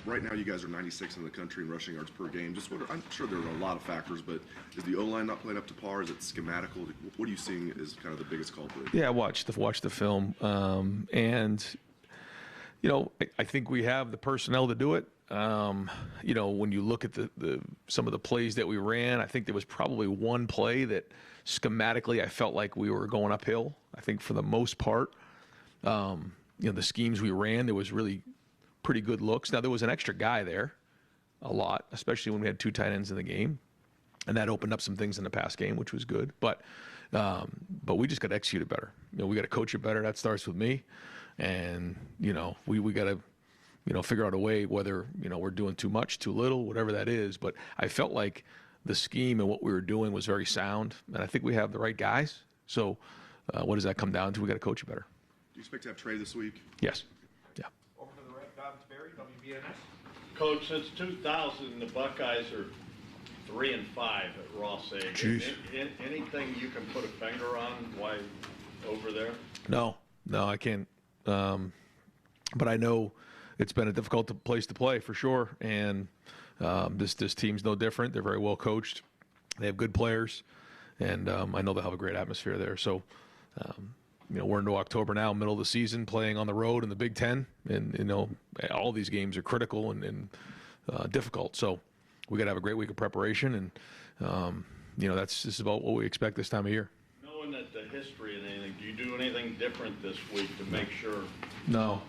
Right now, you guys are 96 in the country in rushing yards per game. I'm sure there are a lot of factors, but is the O-line not playing up to par? Is it schematical? What are you seeing as kind of the biggest culprit? Yeah, watch the film, and I think we have the personnel to do it. When you look at some of the plays that we ran, I think there was probably one play that schematically I felt like we were going uphill. I think for the most part, the schemes we ran, there was really pretty good looks. Now, there was an extra guy there a lot, especially when we had two tight ends in the game, and that opened up some things in the pass game, which was good. But we just got to execute it better. We got to coach it better. That starts with me, and we got to figure out a way, whether we're doing too much, too little, whatever that is. But I felt like the scheme and what we were doing was very sound, and I think we have the right guys. So what does that come down to? We got to coach it better. Do you expect to have Trey this week? Yes. Yeah. Over to the right, Dobbins-Berry, WBNS. Coach, since 2000, the Buckeyes are 3-5 at Ross Egg. Jeez. Anything you can put a finger on why over there? No, I can't. But I know it's been a difficult place to play for sure. And this team's no different. They're very well coached. They have good players, and I know they'll have a great atmosphere there. So, we're into October now, middle of the season, playing on the road in the Big Ten, and all these games are critical and difficult. So we got to have a great week of preparation, and this is about what we expect this time of year. Knowing that the history and anything, do you do anything different this week to make sure? No,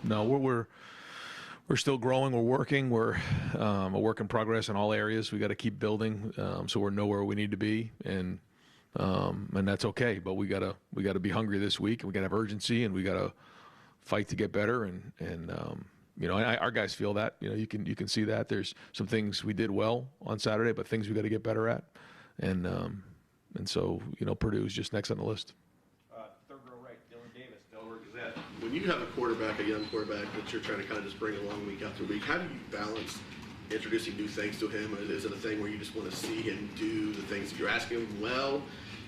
we're still growing. We're working. We're a work in progress in all areas. We got to keep building, so we're nowhere we need to be, and that's okay. But we gotta be hungry this week, and we gotta have urgency, and we gotta fight to get better. And our guys feel that. You can see that. There's some things we did well on Saturday, but things we got to get better at. And so Purdue is just next on the list. Third row right, Dylan Davis, Delaware Gazette. When you have a young quarterback that you're trying to kind of just bring along week after week, how do you balance introducing new things to him? Or is it a thing where you just want to see him do the things that you're asking him well,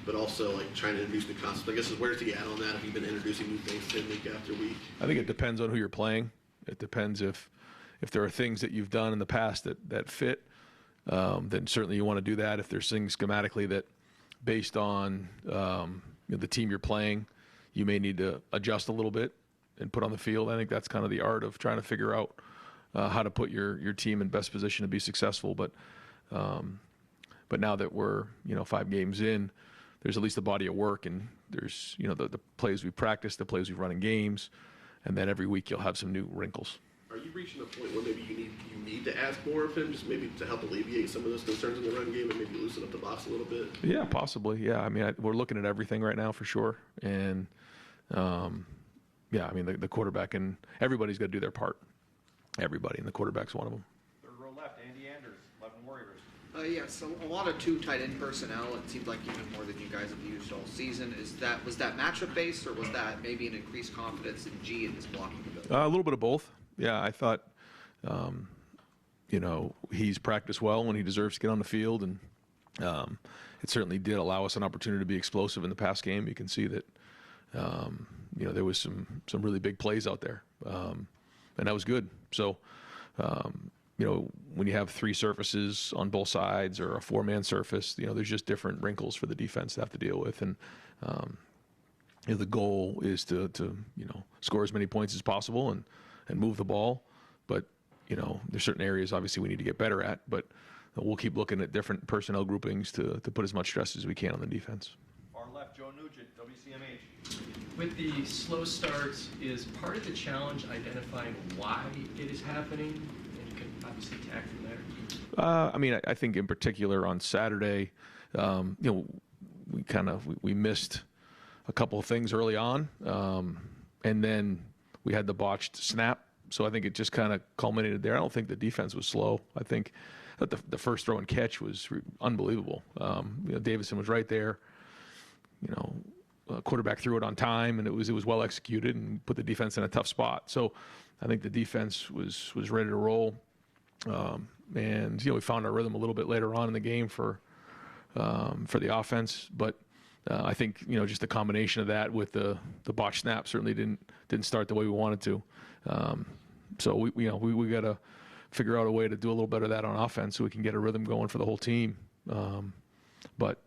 but also like trying to introduce new concepts? I guess where's he at on that? Have you been introducing new things to him week after week? I think it depends on who you're playing. It depends if there are things that you've done in the past that fit, then certainly you want to do that. If there's things schematically that, based on the team you're playing, you may need to adjust a little bit and put on the field. I think that's kind of the art of trying to figure out how to put your team in best position to be successful. But now that we're 5 games in, there's at least a body of work, and there's the plays we practice, the plays we've run in games, and then every week you'll have some new wrinkles. Are you reaching a point where maybe you need to ask more of him, just maybe to help alleviate some of those concerns in the run game and maybe loosen up the box a little bit? Yeah, possibly. Yeah, I mean, we're looking at everything right now for sure, and the quarterback and everybody's got to do their part. Everybody, and the quarterback's one of them. Third row left, Andy Anders, 11 Warriors. So a lot of 2 tight end personnel. It seemed like even more than you guys have used all season. Was that matchup based, or was that maybe an increased confidence in G in his blocking ability? A little bit of both. Yeah, I thought, he's practiced well when he deserves to get on the field, and it certainly did allow us an opportunity to be explosive in the pass game. You can see that, there was some really big plays out there, and that was good. So, when you have 3 surfaces on both sides or a 4-man surface, there's just different wrinkles for the defense to have to deal with. And, the goal is to score as many points as possible and move the ball. But, there's certain areas obviously we need to get better at, but we'll keep looking at different personnel groupings to put as much stress as we can on the defense. Far left, Joe Nugent, WCMH. With the slow starts, is part of the challenge identifying why it is happening? And you can obviously tack from there. I think in particular on Saturday, we missed a couple of things early on, and then we had the botched snap. So I think it just kind of culminated there. I don't think the defense was slow. I think that the first throw and catch was unbelievable. Davison was right there. Quarterback threw it on time, and it was well executed and put the defense in a tough spot. So I think the defense was ready to roll. And we found our rhythm a little bit later on in the game for the offense. But I think just the combination of that with the botched snap certainly didn't start the way we wanted to. So we got to figure out a way to do a little better of that on offense so we can get a rhythm going for the whole team. But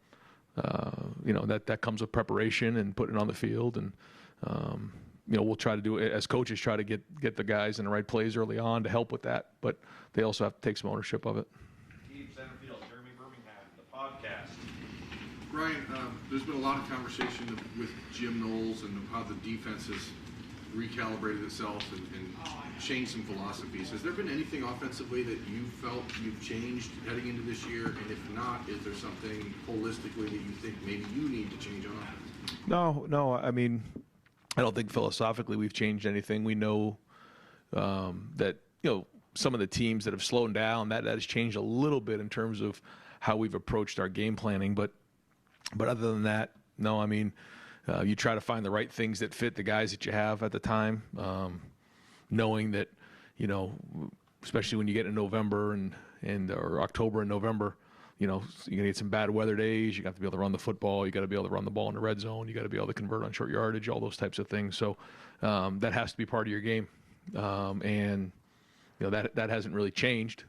that comes with preparation and putting it on the field, and we'll try to do it as coaches, try to get the guys in the right plays early on to help with that, but they also have to take some ownership of it. Team center field, Jeremy Birmingham, the podcast. Brian, there's been a lot of conversation with Jim Knowles and how the defense has recalibrated itself and changed some philosophies. Has there been anything offensively that you felt you've changed heading into this year? And if not, is there something holistically that you think maybe you need to change on offense? No. I mean, I don't think philosophically we've changed anything. We know that some of the teams that have slowed down, that has changed a little bit in terms of how we've approached our game planning. But other than that, no. I mean, you try to find the right things that fit the guys that you have at the time, knowing that, especially when you get in November or October and November, you're going to get some bad weather days. You got to be able to run the football. You got to be able to run the ball in the red zone. You got to be able to convert on short yardage, all those types of things. So that has to be part of your game. And that hasn't really changed.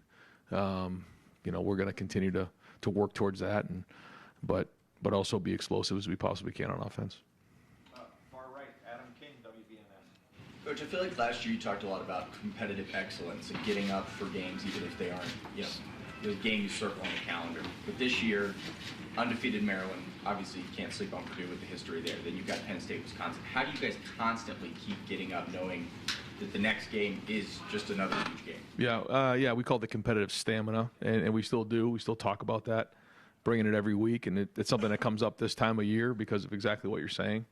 We're going to continue to work towards that, but also be explosive as we possibly can on offense. Far right, Adam King, WBNS. Coach, I feel like last year you talked a lot about competitive excellence and getting up for games even if they aren't, the game you circle on the calendar. But this year, undefeated Maryland, obviously you can't sleep on Purdue with the history there. Then you've got Penn State, Wisconsin. How do you guys constantly keep getting up knowing that the next game is just another huge game? Yeah, we call it the competitive stamina, and we still do. We still talk about that, bringing it every week, and it's something that comes up this time of year because of exactly what you're saying.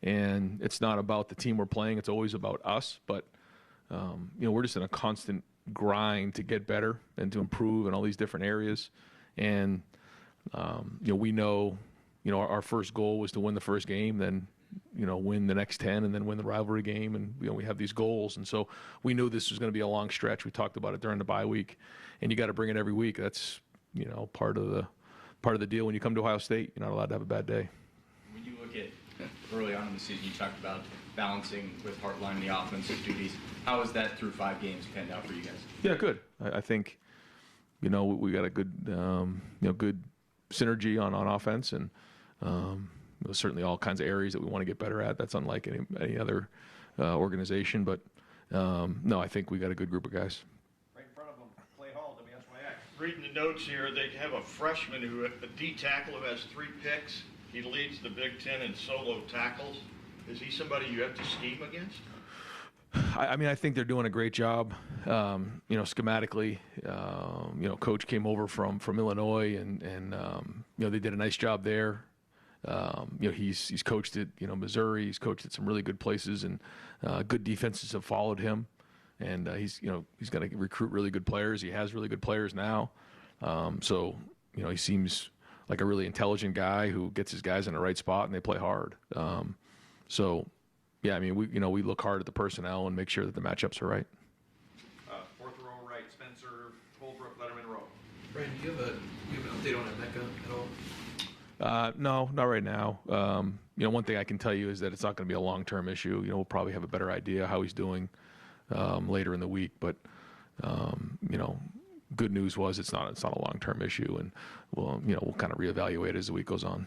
And it's not about the team we're playing; it's always about us. But we're just in a constant grind to get better and to improve in all these different areas. And we know, our first goal was to win the first game, then win the next 10, and then win the rivalry game. And we have these goals, and so we knew this was going to be a long stretch. We talked about it during the bye week, and you got to bring it every week. That's part of the deal. When you come to Ohio State, you're not allowed to have a bad day. When you look at early on in the season, you talked about balancing with Hartline the offensive duties. How has that through 5 games panned out for you guys? Yeah, good. I think we got a good good synergy on offense, and there's certainly all kinds of areas that we want to get better at. That's unlike any other organization, but no, I think we got a good group of guys. Right in front of them, Clay Hall, WSYX. Reading the notes here, they have a freshman a D tackle who has 3 picks. He leads the Big Ten in solo tackles. Is he somebody you have to scheme against? I mean, I think they're doing a great job. Schematically, Coach came over from Illinois, and they did a nice job there. He's coached at Missouri. He's coached at some really good places, and good defenses have followed him. And he's going to recruit really good players. He has really good players now. So he seems like a really intelligent guy who gets his guys in the right spot and they play hard. Yeah, I mean, we look hard at the personnel and make sure that the matchups are right. Fourth row right, Spencer Holbrook, Letterman Row. Brian, do you have an update on Emeka at all? No, not right now. One thing I can tell you is that it's not going to be a long-term issue. We'll probably have a better idea how he's doing later in the week. But good news was it's not a long-term issue, and we'll kind of reevaluate as the week goes on. And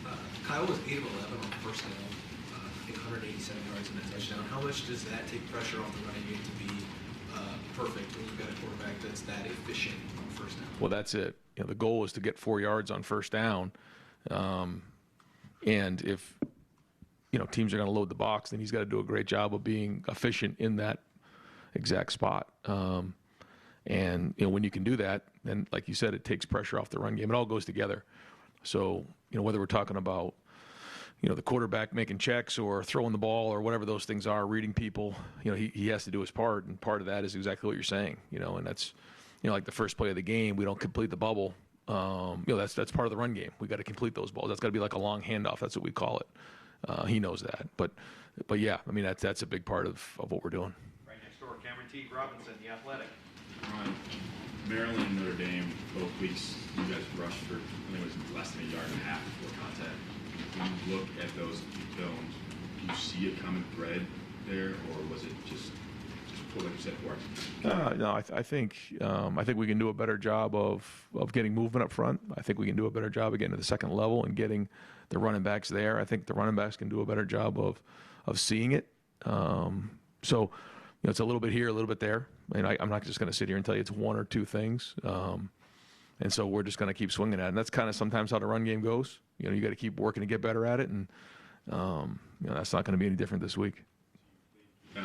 then, Kyle was 8 of 11 on first down, I think 187 yards and a touchdown. How much does that take pressure off the running game to be perfect when you've got a quarterback that's that efficient on first down? Well, that's it. The goal is to get 4 yards on first down, and if teams are going to load the box, then he's got to do a great job of being efficient in that exact spot. And when you can do that, then like you said, it takes pressure off the run game. It all goes together. So whether we're talking about the quarterback making checks or throwing the ball or whatever those things are, reading people, he has to do his part, and part of that is exactly what you're saying. And that's like the first play of the game, we don't complete the bubble. That's part of the run game. We got to complete those balls. That's got to be like a long handoff. That's what we call it. He knows that. But yeah, I mean that's a big part of what we're doing. Right next door, Cameron Teague Robinson, The Athletic. Maryland and Notre Dame, both weeks, you guys rushed for, I think it was less than 1.5 yards before contact. When you look at those films, do you see a common thread there, or was it just for, like you said, for it? No, I think we can do a better job of getting movement up front. I think we can do a better job of getting to the second level and getting the running backs there. I think the running backs can do a better job of seeing it. So, it's a little bit here, a little bit there. And I'm not just going to sit here and tell you it's one or two things. And so we're just going to keep swinging at it. And that's kind of sometimes how the run game goes. You got to keep working to get better at it. And, that's not going to be any different this week. Do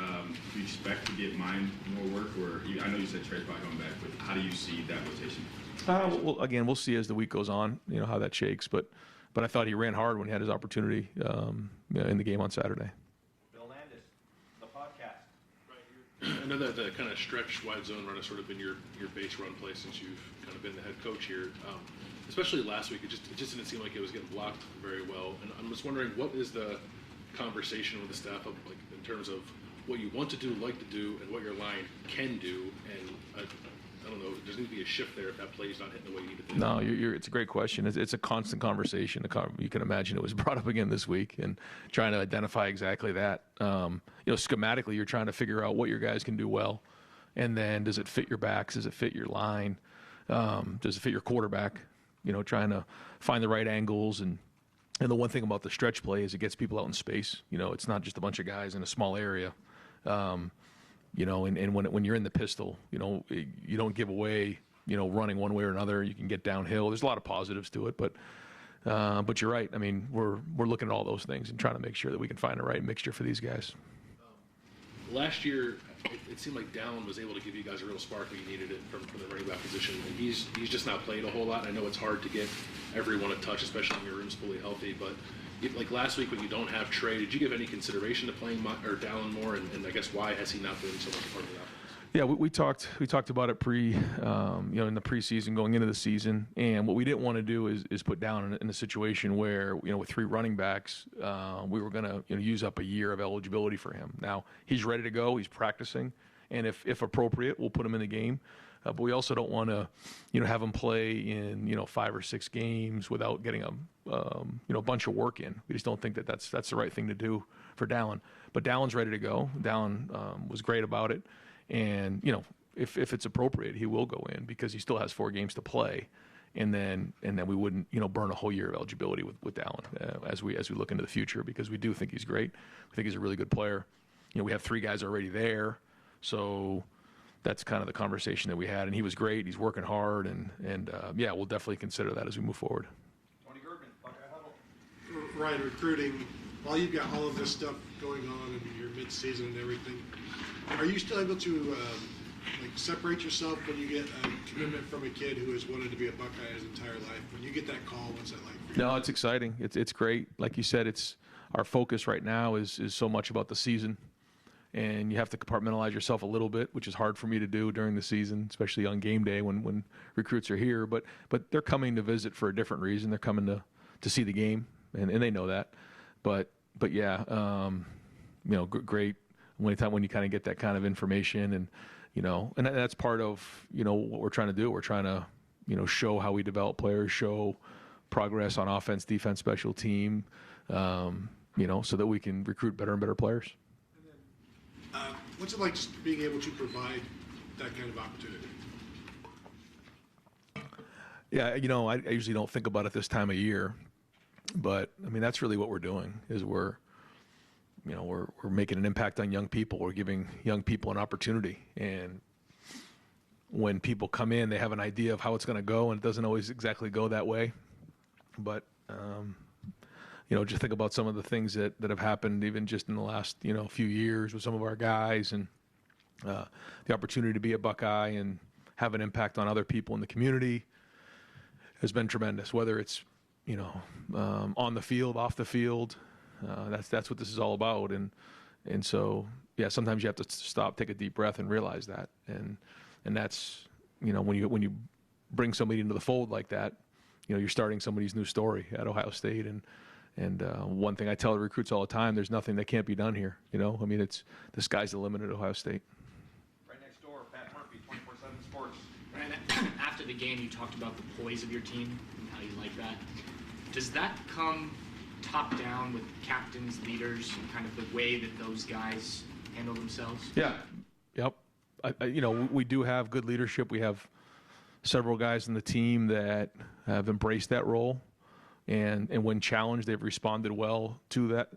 you expect to get mine more work? Or I know you said Trey's probably coming back, but how do you see that rotation? Well, again, we'll see as the week goes on, how that shakes. But I thought he ran hard when he had his opportunity in the game on Saturday. Bill Landis, the podcast. I know that the kind of stretch wide zone run has sort of been your base run play since you've kind of been the head coach here. Especially last week, it just didn't seem like it was getting blocked very well. And I'm just wondering, what is the conversation with the staff of, like, in terms of what you want to do, like to do, and what your line can do? And I don't know, there's need to be a shift there if that play's not hitting the way you need it to. No, it's a great question. It's a constant conversation. You can imagine it was brought up again this week, and trying to identify exactly that. Schematically, you're trying to figure out what your guys can do well, and then does it fit your backs? Does it fit your line? Does it fit your quarterback? Trying to find the right angles. And the one thing about the stretch play is it gets people out in space. It's not just a bunch of guys in a small area. And when you're in the pistol, you don't give away, running one way or another. You can get downhill. There's a lot of positives to it, but you're right. I mean, we're looking at all those things and trying to make sure that we can find the right mixture for these guys. Last year, it seemed like Dallin was able to give you guys a real spark when you needed it from the running back position. And he's just not played a whole lot. I know it's hard to get everyone a touch, especially when your room's fully healthy. But like last week when you don't have Trey, did you give any consideration to playing Dallin more? And I guess why has he not been so much part of the offense? Yeah, we talked about it in the preseason, going into the season, and what we didn't want to do is put down in a situation where with three running backs, we were going to use up a year of eligibility for him. Now he's ready to go, he's practicing, and if appropriate, we'll put him in the game. But we also don't want to have him play in 5 or 6 games without getting a bunch of work in. We just don't think that's the right thing to do for Dallin. But Dallin's ready to go. Dallin was great about it. And, if it's appropriate, he will go in because he still has 4 games to play. And then we wouldn't, burn a whole year of eligibility with Dallin as we look into the future, because we do think he's great. We think he's a really good player. We have 3 guys already there. So that's kind of the conversation that we had. And he was great. He's working hard. And we'll definitely consider that as we move forward. Tony Gerben, Buckeye Huddle. Ryan, recruiting, while you've got all of this stuff going on in your mid-season and everything, are you still able to separate yourself when you get a commitment from a kid who has wanted to be a Buckeye his entire life? When you get that call, what's that like for you? No, it's exciting. It's great. Like you said, it's our focus right now is so much about the season, and you have to compartmentalize yourself a little bit, which is hard for me to do during the season, especially on game day when recruits are here. But they're coming to visit for a different reason. They're coming to see the game, and they know that. But yeah, great. When you kind of get that kind of information, and that's part of what we're trying to do. We're trying to show how we develop players, show progress on offense, defense, special team, so that we can recruit better and better players. What's it like just being able to provide that kind of opportunity? Yeah, I usually don't think about it this time of year, but I mean that's really what we're doing. Is we're making an impact on young people. We're giving young people an opportunity. And when people come in, they have an idea of how it's going to go, and it doesn't always exactly go that way. But, just think about some of the things that have happened even just in the last, few years with some of our guys, and the opportunity to be a Buckeye and have an impact on other people in the community has been tremendous, whether it's, on the field, off the field. That's what this is all about, and so yeah, sometimes you have to stop, take a deep breath, and realize that, and that's when you bring somebody into the fold like that, you're starting somebody's new story at Ohio State, and one thing I tell the recruits all the time: there's nothing that can't be done here. I mean, it's the sky's the limit at Ohio State. Right next door, Pat Murphy, 24/7 Sports. Ryan, after the game, you talked about the poise of your team and how you like that. Does that come top down with captains, leaders, and kind of the way that those guys handle themselves? Yeah. Yep. we do have good leadership. We have several guys in the team that have embraced that role, and when challenged, they've responded well to that.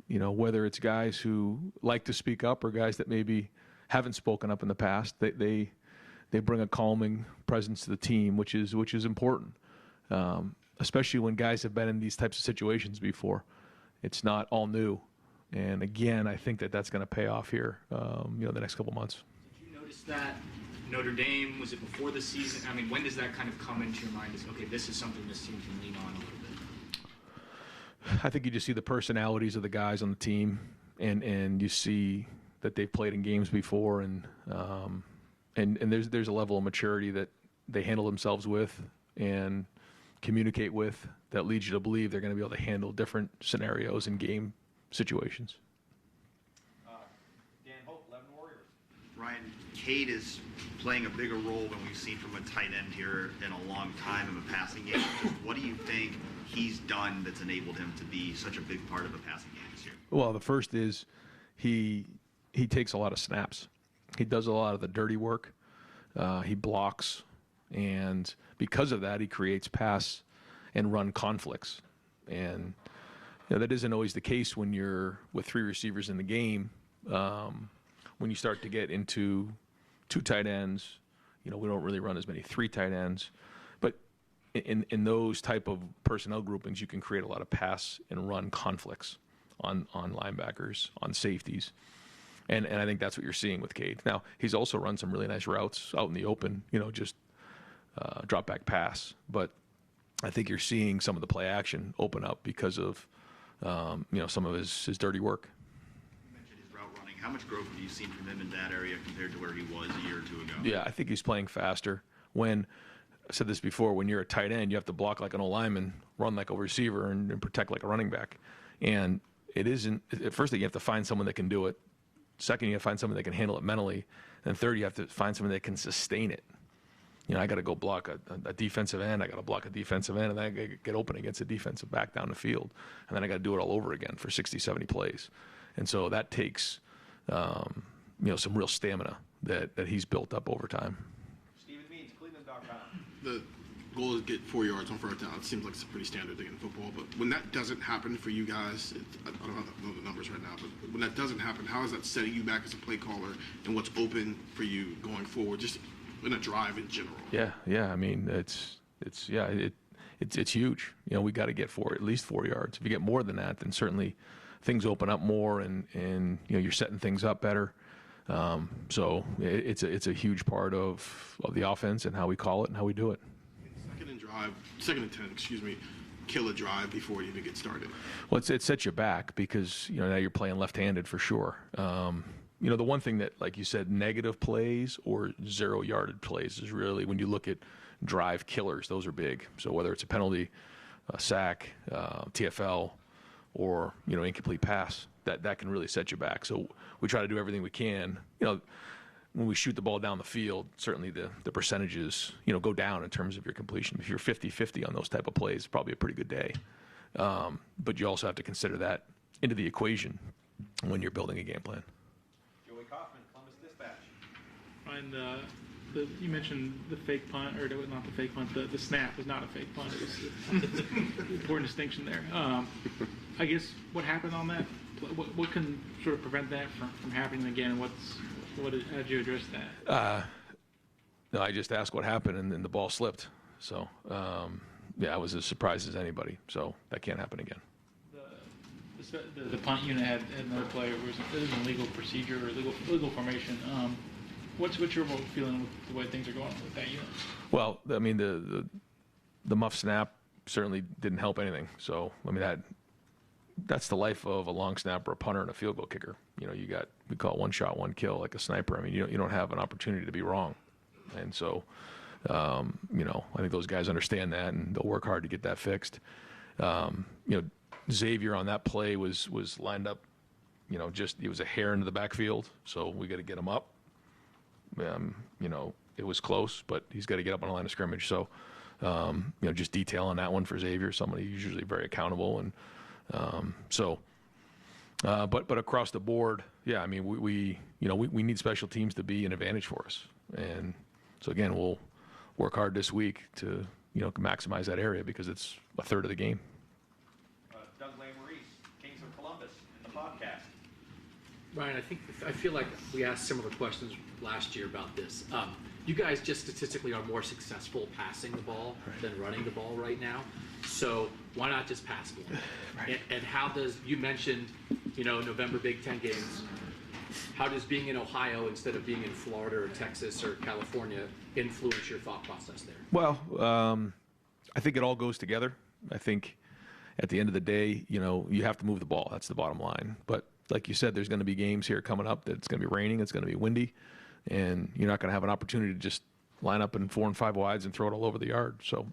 Whether it's guys who like to speak up or guys that maybe haven't spoken up in the past, they bring a calming presence to the team, which is important, especially when guys have been in these types of situations before. It's not all new, and again, I think that's going to pay off here, the next couple months. Did you notice that Notre Dame, was it before the season? I mean, when does that kind of come into your mind? Is, okay, this is something this team can lean on a little bit? I think you just see the personalities of the guys on the team, and you see that they've played in games before, and there's a level of maturity that they handle themselves with and communicate with that leads you to believe they're going to be able to handle different scenarios and game situations. Dan Hope, 11 Warriors. Ryan, Cade is playing a bigger role than we've seen from a tight end here in a long time in the passing game. Just what do you think he's done that's enabled him to be such a big part of the passing game this year? Well, the first is he takes a lot of snaps. He does a lot of the dirty work. He blocks, and because of that, he creates pass and run conflicts. And that isn't always the case when you're with three receivers in the game. When you start to get into two tight ends, we don't really run as many three tight ends. But in those type of personnel groupings, you can create a lot of pass and run conflicts on linebackers, on safeties. And I think that's what you're seeing with Cade. Now, he's also run some really nice routes out in the open, just drop back pass. But I think you're seeing some of the play action open up because of, some of his dirty work. You mentioned his route running. How much growth have you seen from him in that area compared to where he was a year or two ago? Yeah, I think he's playing faster. I said this before, when you're a tight end, you have to block like an old lineman, run like a receiver, and protect like a running back. And it isn't, at first, you have to find someone that can do it. Second, you have to find someone that can handle it mentally. And third, you have to find someone that can sustain it. I got to go block a defensive end. I got to block a defensive end, and then I got to get open against a defensive back down the field. And then I got to do it all over again for 60, 70 plays. And so that takes, some real stamina that he's built up over time. Stephen Means, Cleveland.com. The goal is get 4 yards on first down. It seems like it's a pretty standard thing in football. But when that doesn't happen for you guys, I don't know the numbers right now, but when that doesn't happen, how is that setting you back as a play caller, and what's open for you going forward, just in a drive in general? Yeah. I mean, it's huge. We got to get at least 4 yards. If you get more than that, then certainly things open up more, and you're setting things up better. So it's a huge part of the offense and how we call it and how we do it. Second and 10, kill a drive before it even gets started. Well, it sets you back because now you're playing left-handed for sure. The one thing that, like you said, negative plays or 0-yarded plays is really, when you look at drive killers, those are big. So whether it's a penalty, a sack, TFL, or incomplete pass, that can really set you back. So we try to do everything we can. When we shoot the ball down the field, certainly the percentages go down in terms of your completion. If you're 50-50 on those type of plays, it's probably a pretty good day. But you also have to consider that into the equation when you're building a game plan. Joey Kaufman, Columbus Dispatch. Ryan, you mentioned the fake punt, or not the fake punt, the snap was not a fake punt. It was an important distinction there. I guess what happened on that? What can sort of prevent that from happening again? How did you address that? No, I just asked what happened, and then the ball slipped. So, I was as surprised as anybody. So that can't happen again. The punt unit had another play. It was an illegal procedure or legal formation. What's your feeling with the way things are going with that unit? Well, I mean, the muff snap certainly didn't help anything. So, I mean, that's the life of a long snapper, a punter, and a field goal kicker. We call it one shot, one kill, like a sniper. I mean, you don't have an opportunity to be wrong. And so, I think those guys understand that, and they'll work hard to get that fixed. Xavier on that play was lined up, he was a hair into the backfield, so we got to get him up. It was close, but he's got to get up on the line of scrimmage. So, just detail on that one for Xavier, somebody who's usually very accountable. And so But across the board, yeah, I mean, we need special teams to be an advantage for us. And so again, we'll work hard this week to, maximize that area because it's a third of the game. Doug Lamorice, Kings of Columbus, in the podcast. Ryan, I feel like we asked similar questions last year about this. You guys just statistically are more successful passing the ball than running the ball right now. So why not just pass more? Right. And how does, you mentioned, November Big Ten games, how does being in Ohio instead of being in Florida or Texas or California influence your thought process there? Well, I think it all goes together. I think at the end of the day, you have to move the ball. That's the bottom line. But like you said, there's going to be games here coming up that it's going to be raining, it's going to be windy, and you're not going to have an opportunity to just line up in 4 and 5 wides and throw it all over the yard. So,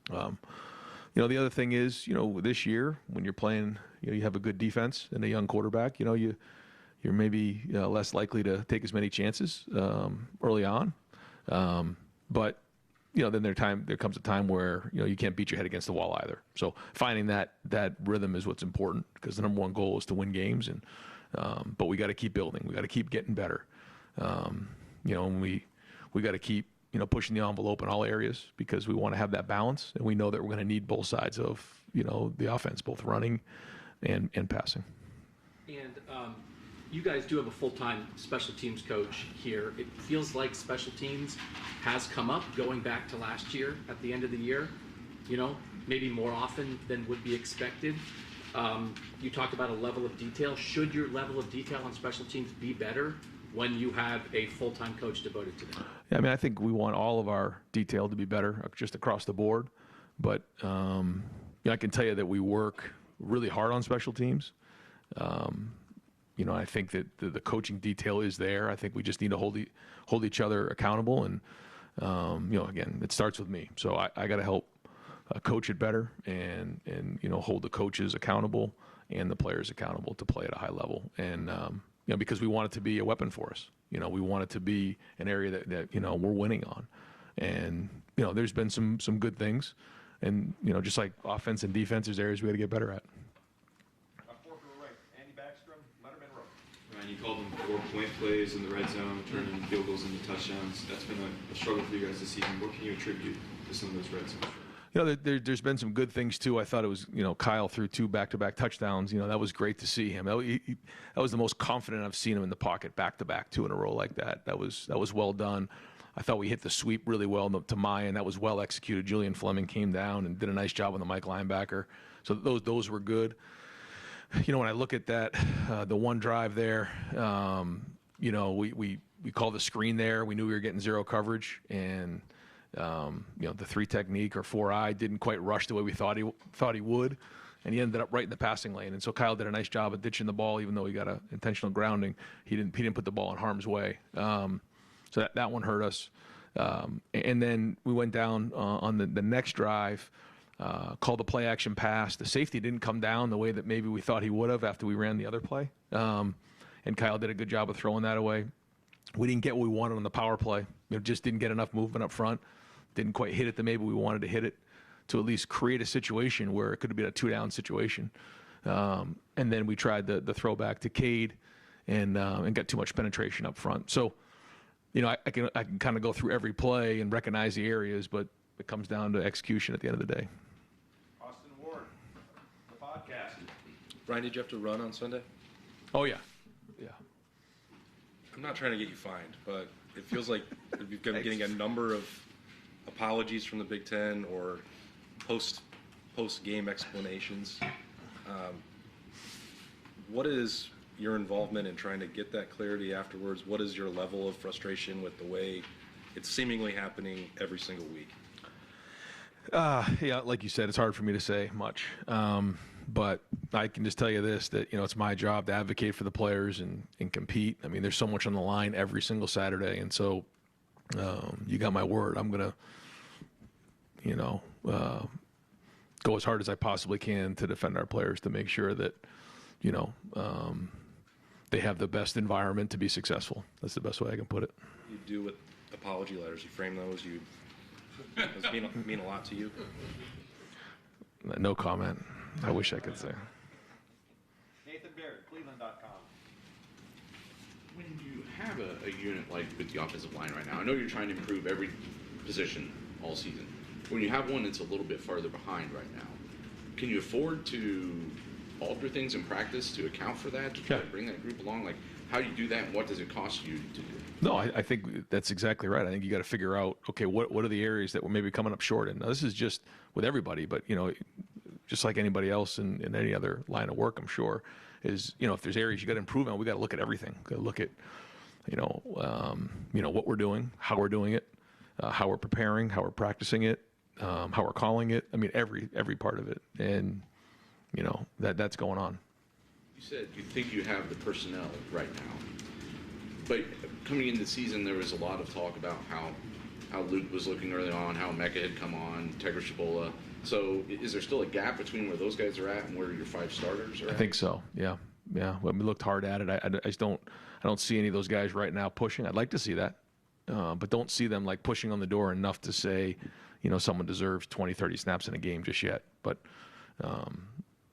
the other thing is, this year when you're playing, you have a good defense and a young quarterback, you're maybe less likely to take as many chances early on. But then there comes a time where you can't beat your head against the wall either. So finding that rhythm is what's important because the number one goal is to win games, and but we got to keep building. We got to keep getting better. And we got to keep pushing the envelope in all areas because we want to have that balance, and we know that we're going to need both sides of the offense, both running and passing. And you guys do have a full-time special teams coach here. It feels like special teams has come up going back to last year at the end of the year, maybe more often than would be expected. You talked about a level of detail. Should your level of detail on special teams be better when you have a full-time coach devoted to that? Yeah, I mean, I think we want all of our detail to be better just across the board. But I can tell you that we work really hard on special teams. I think that the coaching detail is there. I think we just need to hold each other accountable. And, again, it starts with me. So I got to help coach it better and hold the coaches accountable and the players accountable to play at a high level. And, because we want it to be a weapon for us. We want it to be an area that we're winning on. And, there's been some good things. And, just like offense and defense, there's areas we got to get better at. Fourth row right, Andy Backstrom, Letterman Row. Ryan, you called them 4-point plays in the red zone, turning field goals into touchdowns. That's been a struggle for you guys this season. What can you attribute to some of those red zones? There's been some good things too. I thought it was, Kyle threw 2 back-to-back touchdowns. That was great to see him. That was the most confident I've seen him in the pocket, back-to-back, 2 in a row like that. That was well done. I thought we hit the sweep really well to Mayan. That was well executed. Julian Fleming came down and did a nice job on the Mike linebacker. So those were good. When I look at that, the one drive there, we called the screen there. We knew we were getting zero coverage, and the 3 technique or 4-eye didn't quite rush the way we thought he would, and he ended up right in the passing lane. And so Kyle did a nice job of ditching the ball, even though he got an intentional grounding. He didn't put the ball in harm's way. So that one hurt us. And then we went down on the next drive, called the play action pass. The safety didn't come down the way that maybe we thought he would have after we ran the other play. And Kyle did a good job of throwing that away. We didn't get what we wanted on the power play. Just didn't get enough movement up front. Didn't quite hit it the maybe we wanted to hit it to at least create a situation where it could have been a 2-down situation. And then we tried the throwback to Cade and got too much penetration up front. So, I can kind of go through every play and recognize the areas, but it comes down to execution at the end of the day. Austin Ward, the podcast. Brian, did you have to run on Sunday? Oh, yeah. I'm not trying to get you fined, but it feels like we've been getting a number of apologies from the Big Ten or post-game explanations. What is your involvement in trying to get that clarity afterwards? What is your level of frustration with the way it's seemingly happening every single week? Yeah, like you said, it's hard for me to say much. But I can just tell you this, that, it's my job to advocate for the players and compete. I mean, there's so much on the line every single Saturday. And so you got my word. I'm going to, go as hard as I possibly can to defend our players, to make sure that, they have the best environment to be successful. That's the best way I can put it. You do with apology letters. You frame those. Those mean a lot to you. No comment. I wish I could say. Nathan Baird, Cleveland Maryland.com. When you have a unit like with the offensive line right now, I know you're trying to improve every position all season. When you have one that's a little bit farther behind right now, can you afford to alter things in practice to account for that, to try to bring that group along? Like, how do you do that, and what does it cost you to do? No, I think that's exactly right. I think you got to figure out, okay, what are the areas that we're maybe coming up short in? Now, this is just with everybody, but, just like anybody else in any other line of work, I'm sure, is, if there's areas you got to improve on, we got to look at everything. Got to look at, what we're doing, how we're doing it, how we're preparing, how we're practicing it, how we're calling it. I mean, every part of it. And, that's going on. You said you think you have the personnel right now, but coming into the season, there was a lot of talk about how Luke was looking early on, how Mecca had come on, Tegra Shabola. So is there still a gap between where those guys are at and where your 5 starters are at? I think so. Yeah. When we looked hard at it, I just don't see any of those guys right now pushing. I'd like to see that, but don't see them like pushing on the door enough to say, someone deserves 20, 30 snaps in a game just yet. But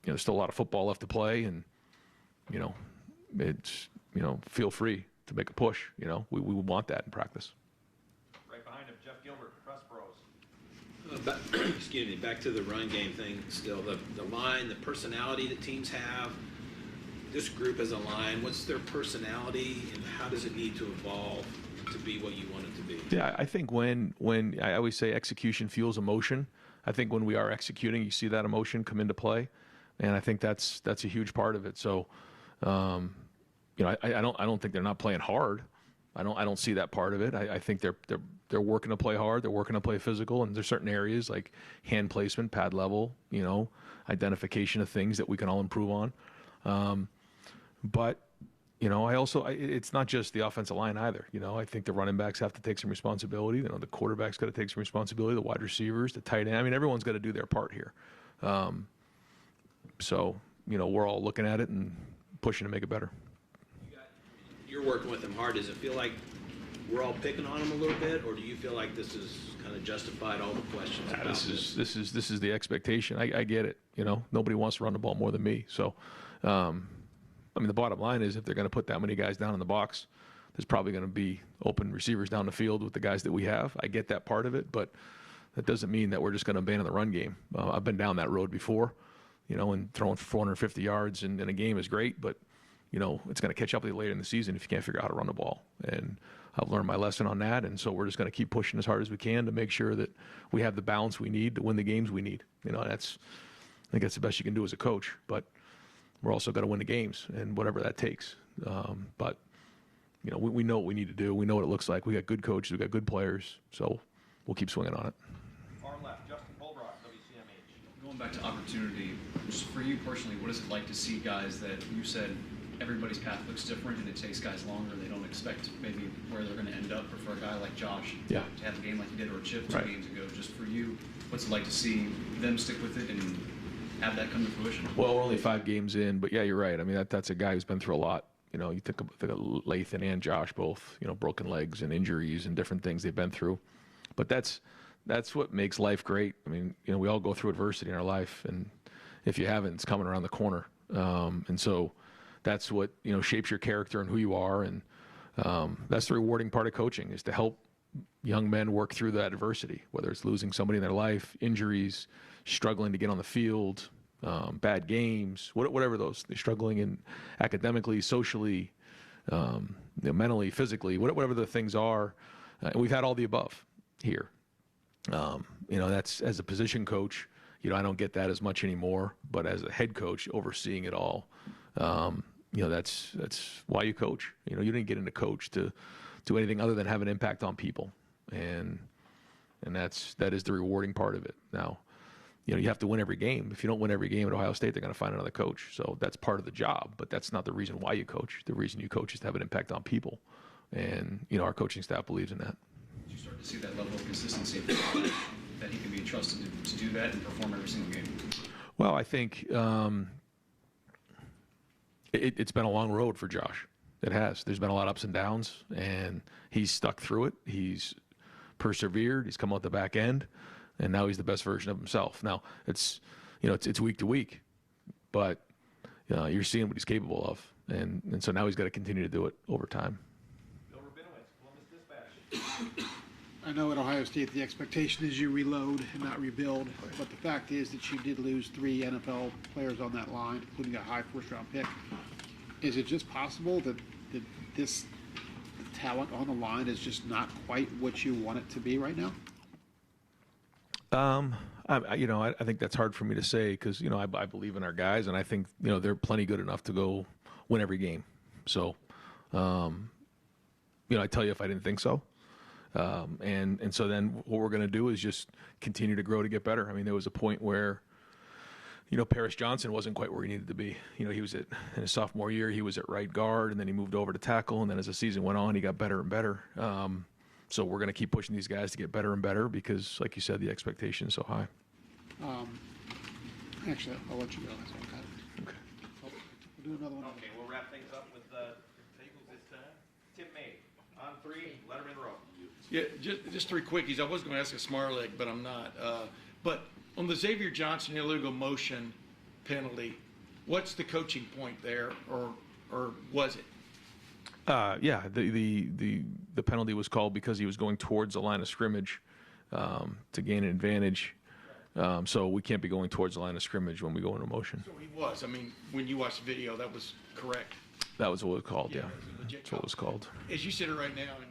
there's still a lot of football left to play, and it's feel free to make a push. We want that in practice. Right behind him, Jeff Gilbert, Press Pros. Excuse me, back to the run game thing still. The line, the personality that teams have, this group as a line, what's their personality and how does it need to evolve to be what you want it to be? Yeah, I think when I always say execution fuels emotion, I think when we are executing, you see that emotion come into play, and I think that's a huge part of it. So, I don't think they're not playing hard. I don't see that part of it. I think they're working to play hard. They're working to play physical, and there's certain areas like hand placement, pad level, identification of things that we can all improve on. But it's not just the offensive line either. I think the running backs have to take some responsibility. The quarterback's got to take some responsibility. The wide receivers, the tight end. I mean, everyone's got to do their part here. So we're all looking at it and pushing to make it better. You're working with them hard. Does it feel like we're all picking on them a little bit, or do you feel like this is kind of justified all the questions about this? This is the expectation. I get it. Nobody wants to run the ball more than me. So, the bottom line is if they're going to put that many guys down in the box, there's probably going to be open receivers down the field with the guys that we have. I get that part of it, but that doesn't mean that we're just going to abandon the run game. I've been down that road before, and throwing for 450 yards in a game is great, but it's going to catch up with you later in the season if you can't figure out how to run the ball. And I've learned my lesson on that, and so we're just going to keep pushing as hard as we can to make sure that we have the balance we need to win the games we need. I think that's the best you can do as a coach, but we're also got to win the games and whatever that takes. But we know what we need to do. We know what it looks like. We got good coaches. We got good players. So we'll keep swinging on it. Far left, Justin Bulbrock, WCMH. Going back to opportunity, just for you personally, what is it like to see guys that you said everybody's path looks different and it takes guys longer, they don't expect maybe where they're going to end up, or for a guy like Josh to have a game like he did, or Chip 2 games ago? Just for you, what's it like to see them stick with it and have that come to fruition? Well, we're only 5 games in, but yeah, you're right. I mean, that's a guy who's been through a lot. You think of Lathan and Josh both, broken legs and injuries and different things they've been through. But that's what makes life great. I mean, we all go through adversity in our life, and if you haven't, it's coming around the corner. And so that's what, shapes your character and who you are. And that's the rewarding part of coaching, is to help young men work through that adversity, whether it's losing somebody in their life, injuries, struggling to get on the field, bad games, whatever those, they're struggling in academically, socially, mentally, physically, whatever the things are. And we've had all the above here. That's, as a position coach, I don't get that as much anymore, but as a head coach overseeing it all, that's why you coach. You didn't get into coach to do anything other than have an impact on people. And that is the rewarding part of it. Now, you have to win every game. If you don't win every game at Ohio State, they're going to find another coach. So that's part of the job, but that's not the reason why you coach. The reason you coach is to have an impact on people. And, our coaching staff believes in that. Did you start to see that level of consistency that he can be trusted to do that and perform every single game? Well, I think it's been a long road for Josh. It has. There's been a lot of ups and downs, and he's stuck through it. He's persevered. He's come out the back end, and now he's the best version of himself. Now, it's week to week, but you're seeing what he's capable of. And so now he's got to continue to do it over time. Bill Rabinowitz, Columbus Dispatch. I know at Ohio State the expectation is you reload and not rebuild, but the fact is that you did lose 3 NFL players on that line, including a high first-round pick. Is it just possible that this talent on the line is just not quite what you want it to be right now? I think that's hard for me to say because, I believe in our guys, and I think, they're plenty good enough to go win every game. So, I tell you if I didn't think so. And so then what we're going to do is just continue to grow to get better. I mean, there was a point where, Paris Johnson wasn't quite where he needed to be. He was in his sophomore year, he was at right guard, and then he moved over to tackle. And then as the season went on, he got better and better. So we're going to keep pushing these guys to get better and better because, like you said, the expectation is so high. Actually, I'll let you go. That's all. Okay. We'll do another one. Okay, we'll wrap things up with Tim May on 3, Letterman Row. Yeah, just 3 quickies. I was going to ask a smart leg, but I'm not. But on the Xavier Johnson illegal motion penalty, what's the coaching point there, or was it? Yeah, the penalty was called because he was going towards the line of scrimmage to gain an advantage. So we can't be going towards the line of scrimmage when we go into motion. So he was. I mean, when you watched the video, that was correct. That was what it was called, yeah. That's what it was called. As you sit here right now and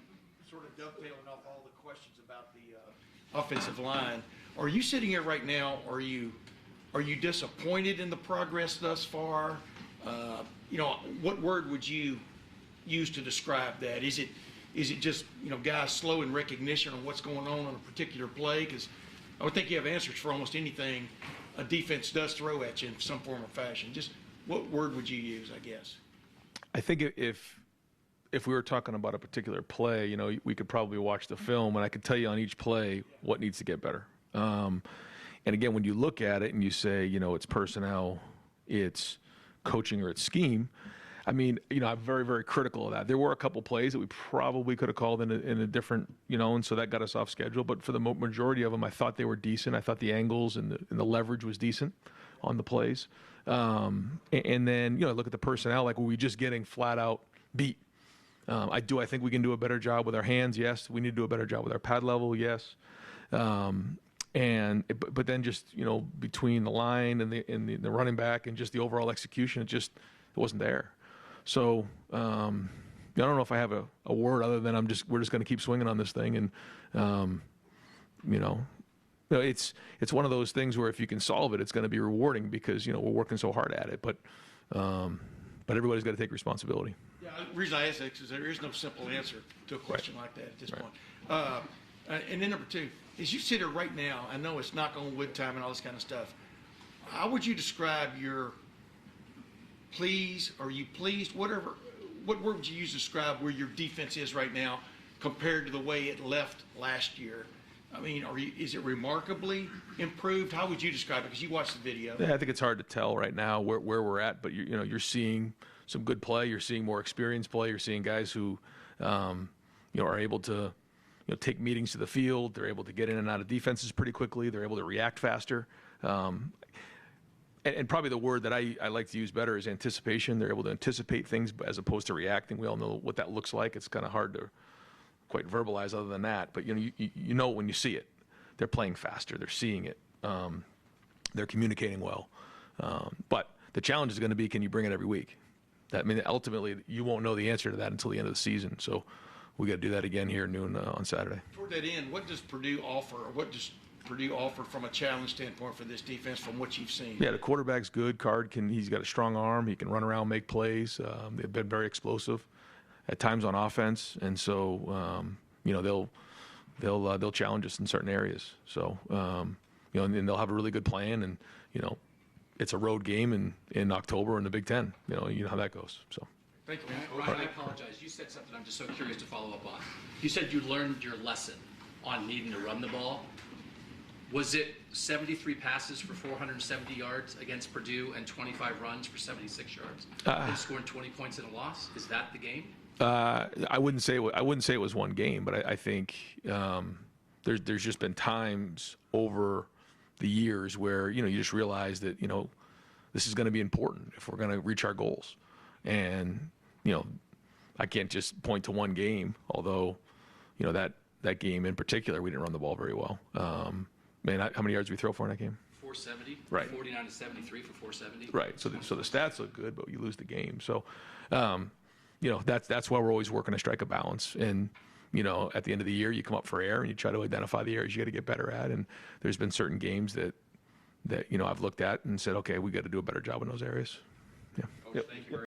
sort of dovetailing off all the questions about the offensive line, are you sitting here right now, are you disappointed in the progress thus far? What word would you use to describe that? Is it just, guys slow in recognition on what's going on a particular play? Because I would think you have answers for almost anything a defense does throw at you in some form or fashion. Just what word would you use, I guess? I think if we were talking about a particular play, we could probably watch the film and I could tell you on each play what needs to get better. And again, when you look at it and you say, it's personnel, it's coaching, or it's scheme, I mean, I'm very, very critical of that. There were a couple plays that we probably could have called in a different, and so that got us off schedule. But for the majority of them, I thought they were decent. I thought the angles and the leverage was decent on the plays. And then, look at the personnel, like, were we just getting flat out beat? I think we can do a better job with our hands. Yes. We need to do a better job with our pad level. Yes. But then just, between the line and the running back and just the overall execution, it wasn't there. So, I don't know if I have a word other than we're just going to keep swinging on this thing. And, it's one of those things where if you can solve it, it's going to be rewarding because, we're working so hard at it, but everybody's got to take responsibility. Yeah, the reason I ask that is there is no simple answer to a question like that at this point. And then number 2, as you sit here right now, I know it's knock on wood time and all this kind of stuff. How would you describe your please? Are you pleased? What word would you use to describe where your defense is right now compared to the way it left last year? I mean, is it remarkably improved? How would you describe it? Because you watched the video. Yeah, I think it's hard to tell right now where we're at, but you're seeing some good play. You're seeing more experienced play. You're seeing guys who, are able to, take meetings to the field. They're able to get in and out of defenses pretty quickly. They're able to react faster. And probably the word that I like to use better is anticipation. They're able to anticipate things as opposed to reacting. We all know what that looks like. It's kind of hard to quite verbalize other than that. But, you know when you see it. They're playing faster. They're seeing it. They're communicating well. But the challenge is going to be, can you bring it every week? Ultimately, you won't know the answer to that until the end of the season. So we got to do that again here at noon on Saturday. Toward that end, what does Purdue offer, or what does Purdue offer from a challenge standpoint for this defense from what you've seen? Yeah, the quarterback's good. He's got a strong arm. He can run around, make plays. They've been very explosive at times on offense, and so they'll challenge us in certain areas. So and they'll have a really good plan, and it's a road game in October in the Big Ten. You know how that goes. So. Thank you, man. Ryan, I apologize. You said something I'm just so curious to follow up on. You said you learned your lesson on needing to run the ball. Was it 73 passes for 470 yards against Purdue and 25 runs for 76 yards? And scoring 20 points in a loss? Is that the game? I wouldn't say it was one game, but I think there's just been times over the years where you just realize that this is going to be important if we're going to reach our goals. And, I can't just point to one game, although, that game in particular, we didn't run the ball very well. How many yards did we throw for in that game? 470, Right. 49 to 73 for 470. Right. So the stats look good, but you lose the game. So, that's why we're always working to strike a balance. And, at the end of the year, you come up for air and you try to identify the areas you got to get better at. And there's been certain games that I've looked at and said, okay, we got to do a better job in those areas. Yeah. Coach, thank you very